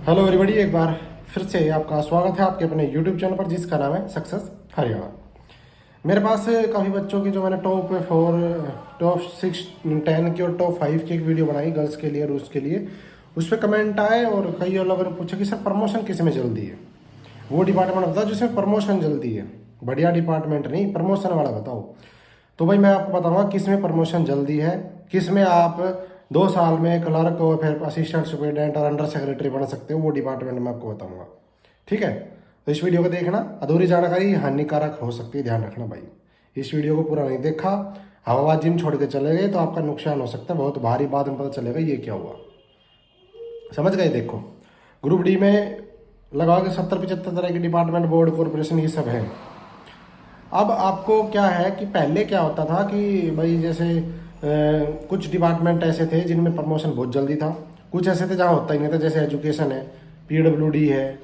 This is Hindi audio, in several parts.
हेलो एवरीबॉडी, एक बार फिर से आपका स्वागत है आपके अपने यूट्यूब चैनल पर जिसका नाम है सक्सेस हरियाणा। मेरे पास काफ़ी बच्चों की जो मैंने टॉप 4, टॉप 6, 10 की और टॉप 5 की एक वीडियो बनाई गर्ल्स के लिए और उसके लिए, उस पर कमेंट आए और कई लोगों ने पूछा कि सर प्रमोशन किस में जल्दी है। वो डिपार्टमेंट बताओ जिसमें प्रमोशन जल्दी है, बढ़िया डिपार्टमेंट नहीं, प्रमोशन वाला बताओ। तो भाई मैं आपको बताऊंगा किस में प्रमोशन जल्दी है, किस में आप 2 साल में क्लर्क और फिर असिस्टेंट सुपरिटेंडेंट और अंडर सेक्रेटरी बन सकते हो, वो डिपार्टमेंट मैं आपको बताऊंगा। ठीक है, तो इस वीडियो को देखना, अधूरी जानकारी हानिकारक हो सकती है, ध्यान रखना भाई। इस वीडियो को पूरा नहीं देखा, हवा जिम छोड़ के चले गए तो आपका नुकसान हो सकता है बहुत भारी, बाद में पता चलेगा ये क्या हुआ। समझ गए? देखो, ग्रुप डी में लगा के 70-75 तरह के डिपार्टमेंट, बोर्ड, कॉर्पोरेशन, ये सब है। अब आपको क्या है कि पहले क्या होता था कि भाई जैसे कुछ डिपार्टमेंट ऐसे थे जिनमें प्रमोशन बहुत जल्दी था, कुछ ऐसे थे जहाँ होता ही नहीं था, जैसे एजुकेशन है, पीडब्ल्यूडी है,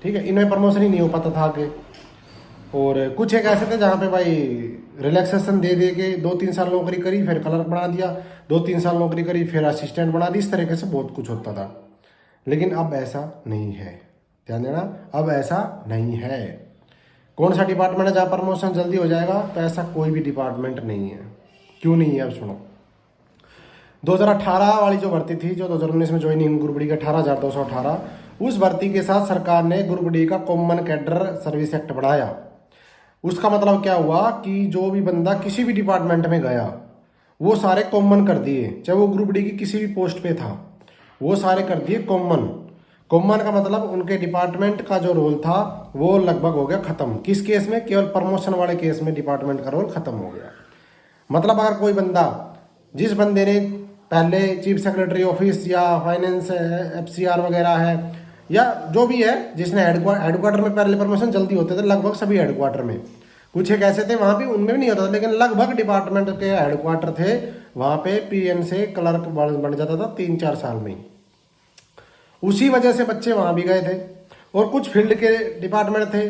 ठीक है, इनमें प्रमोशन ही नहीं हो पाता था आगे। और कुछ एक ऐसे थे जहाँ पे भाई रिलैक्सेशन दे दे के 2-3 साल नौकरी करी, फिर क्लर्क बना दिया, 2-3 साल नौकरी करी, फिर असिस्टेंट बना दी, इस तरीके से बहुत कुछ होता था। लेकिन अब ऐसा नहीं है, ध्यान देना, अब ऐसा नहीं है। कौन सा डिपार्टमेंट है जहाँ प्रमोशन जल्दी हो जाएगा? तो ऐसा कोई भी डिपार्टमेंट नहीं है। क्यों नहीं है? अब सुनो, 2018 वाली जो भर्ती थी, जो 2019 में ज्वाइनिंग ग्रुप डी का 18,218, उस भर्ती के साथ सरकार ने ग्रुप डी का कॉमन कैडर सर्विस एक्ट बढ़ाया। उसका मतलब क्या हुआ कि जो भी बंदा किसी भी डिपार्टमेंट में गया वो सारे कॉमन कर दिए, चाहे वो ग्रुप डी की किसी भी पोस्ट पे था, वो सारे कर दिए कॉमन। कॉमन का मतलब उनके डिपार्टमेंट का जो रोल था वो लगभग हो गया खत्म। किस केस में? केवल प्रमोशन वाले केस में डिपार्टमेंट का रोल खत्म हो गया। मतलब अगर कोई बंदा, जिस बंदे ने पहले चीफ सेक्रेटरी ऑफिस या फाइनेंस एफसीआर वगैरह है या जो भी है, जिसने हेडक्वार्टर में पहले प्रमोशन जल्दी होते थे, लगभग सभी हेडक्वार्टर में, कुछ एक ऐसे थे वहाँ भी उनमें भी नहीं होता था, लेकिन लगभग डिपार्टमेंट के हेडक्वार्टर थे वहाँ पे पीएन से क्लर्क बन जाता था 3-4 साल में ही। उसी वजह से बच्चे वहाँ भी गए थे। और कुछ फील्ड के डिपार्टमेंट थे,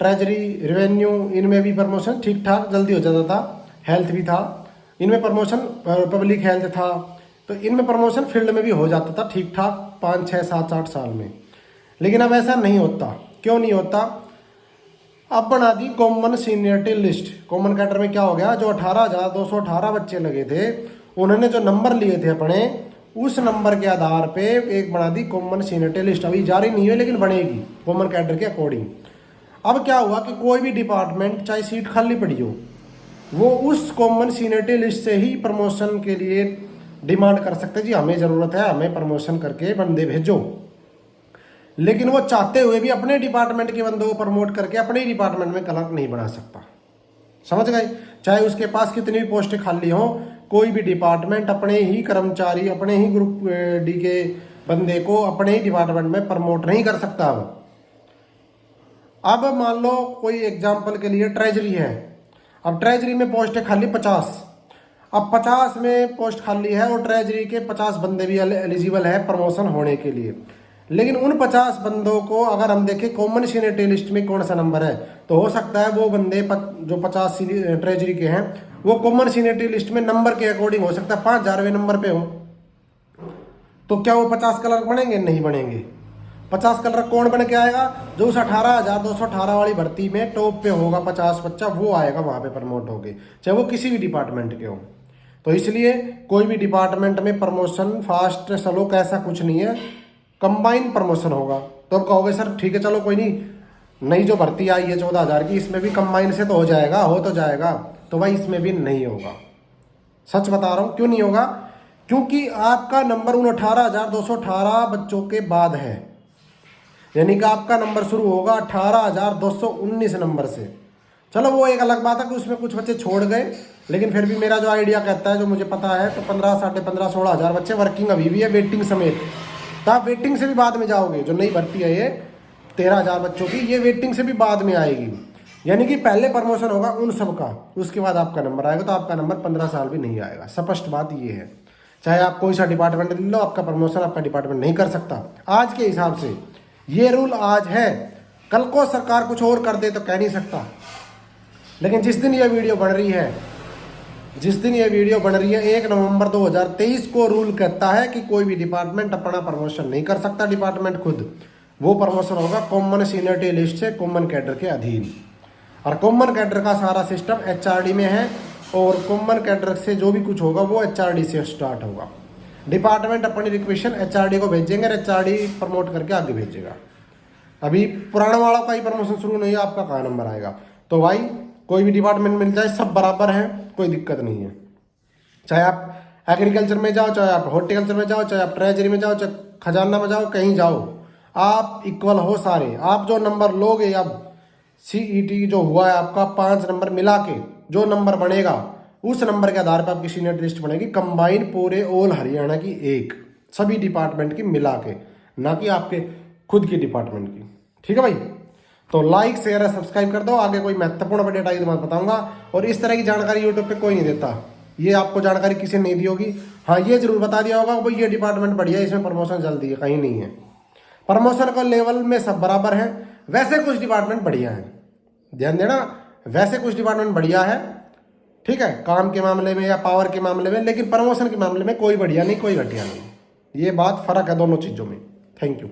ट्रेजरी, रेवेन्यू, इनमें भी प्रमोशन ठीक ठाक जल्दी हो जाता था, हेल्थ भी था, इनमें प्रमोशन, पब्लिक हेल्थ था, तो इनमें प्रमोशन फील्ड में भी हो जाता था ठीक ठाक 5, 6, 7, 8 साल में। लेकिन अब ऐसा नहीं होता। क्यों नहीं होता? अब बना the common seniority list. Common cadre में क्या हो गया, जो 18,218 बच्चे लगे थे, उन्होंने जो नंबर लिए थे अपने, उस नंबर के आधार पे एक बना दी कॉमन सीनियरिटी लिस्ट। अभी जारी नहीं है लेकिन बनेगी कॉमन कैडर के अकॉर्डिंग। अब क्या हुआ कि कोई भी डिपार्टमेंट, चाहे सीट खाली पड़ी हो, वो उस कॉमन सीनियरिटी लिस्ट से ही प्रमोशन के लिए डिमांड कर सकते हैं, जी हमें ज़रूरत है, हमें प्रमोशन करके बंदे भेजो। लेकिन वो चाहते हुए भी अपने डिपार्टमेंट के बंदों को प्रमोट करके अपने ही डिपार्टमेंट में क्लर्क नहीं बना सकता। समझ गए? चाहे उसके पास कितनी भी पोस्टें खाली हों, कोई भी डिपार्टमेंट अपने ही कर्मचारी, अपने ही ग्रुप डी के बंदे को अपने ही डिपार्टमेंट में प्रमोट नहीं कर सकता। अब मान लो कोई एग्जाम्पल के लिए ट्रेजरी है, अब ट्रेजरी में पोस्ट है खाली 50, अब 50 में पोस्ट खाली है और ट्रेजरी के 50 बंदे भी एलिजिबल है प्रमोशन होने के लिए। लेकिन उन 50 बंदों को अगर हम देखें कॉमन सीनियरिटी लिस्ट में कौन सा नंबर है, तो हो सकता है वो बंदे जो 50 ट्रेजरी के हैं वो कॉमन सीनियरिटी लिस्ट में नंबर के अकॉर्डिंग हो सकता है 5000वें नंबर पे हो। तो क्या वो 50 क्लर्क बनेंगे? नहीं बनेंगे। 50 क्लर्क कौन बन के आएगा? जो उस 18,218 वाली भर्ती में टॉप पे होगा 50 बच्चा, वो आएगा वहां पे प्रमोट होके, चाहे वो किसी भी डिपार्टमेंट के हो। तो इसलिए कोई भी डिपार्टमेंट में प्रमोशन फास्ट स्लो कैसा कुछ नहीं है, कंबाइन प्रमोशन होगा। तो अब कहोगे सर ठीक है चलो कोई नहीं, नई जो भर्ती आई है 14,000 की, इसमें भी कंबाइन से तो हो जाएगा, हो तो जाएगा। तो भाई इसमें भी नहीं होगा, सच बता रहा हूं। क्यों नहीं होगा? क्योंकि आपका नंबर उन 18,218 बच्चों के बाद है, यानी कि आपका नंबर शुरू होगा 18,219 नंबर से। चलो वो एक अलग बात है कि उसमें कुछ बच्चे छोड़ गए, लेकिन फिर भी मेरा जो आइडिया कहता है, जो मुझे पता है, तो 15, 15,500, 16,000 बच्चे वर्किंग अभी भी है, वेटिंग समेत। तो आप वेटिंग से भी बाद में जाओगे। जो नई भर्ती है ये 13,000 बच्चों की, ये वेटिंग से भी बाद में आएगी। यानी कि पहले प्रमोशन होगा उन सब का, उसके बाद आपका नंबर आएगा। तो आपका नंबर 15 साल भी नहीं आएगा। स्पष्ट बात ये है। चाहे आप कोई सा डिपार्टमेंट ले लो, आपका प्रमोशन आपका डिपार्टमेंट नहीं कर सकता आज के हिसाब से। ये रूल आज है, कल को सरकार कुछ और कर दे तो कह नहीं सकता। लेकिन जिस दिन ये वीडियो बन रही है जिस दिन ये वीडियो बन रही है 1 नवंबर 2023 को रूल कहता है कि कोई भी डिपार्टमेंट अपना प्रमोशन नहीं कर सकता डिपार्टमेंट खुद। वो प्रमोशन होगा कॉमन सीनियरिटी लिस्ट से कॉमन कैडर के अधीन। और कॉमन कैडर का सारा सिस्टम एचआरडी में है और कॉमन कैडर से जो भी कुछ होगा वो एचआरडी से स्टार्ट होगा। डिपार्टमेंट अपनी रिक्वेशन एचआरडी को भेजेंगे, एचआरडी प्रमोट करके आगे भेजेगा। अभी पुराने वालों का ही प्रमोशन शुरू नहीं है, आपका कहाँ नंबर आएगा। तो भाई कोई भी डिपार्टमेंट मिल जाए सब बराबर है, कोई दिक्कत नहीं है। चाहे आप एग्रीकल्चर में जाओ, चाहे आप हॉर्टिकल्चर में जाओ, चाहे आप ट्रेजरी में जाओ, चाहे खजाना में जाओ, कहीं जाओ आप इक्वल हो सारे। आप जो नंबर लोगे अब सीईटी जो हुआ है आपका 5 नंबर मिला के जो नंबर बनेगा उस नंबर के आधार पर आपकी सीनियर लिस्ट बनेगी कंबाइन पूरे ऑल हरियाणा की एक सभी डिपार्टमेंट की मिला के, ना कि आपके खुद की डिपार्टमेंट की। ठीक है भाई, तो लाइक शेयर और सब्सक्राइब कर दो। आगे कोई महत्वपूर्ण अपडेट आई तो मैं बताऊंगा। और इस तरह की जानकारी यूट्यूब पे कोई नहीं देता, ये आपको जानकारी किसी ने नहीं दी होगी। हाँ ये जरूर बता दिया होगा भाई ये डिपार्टमेंट बढ़िया है, इसमें प्रमोशन जल्दी है, कहीं नहीं है। प्रमोशन का लेवल में सब बराबर है। वैसे कुछ डिपार्टमेंट बढ़िया है, ध्यान देना, वैसे कुछ डिपार्टमेंट बढ़िया है, ठीक है, काम के मामले में या पावर के मामले में, लेकिन प्रमोशन के मामले में कोई बढ़िया नहीं कोई घटिया नहीं। ये बात फर्क है दोनों चीज़ों में। Thank you.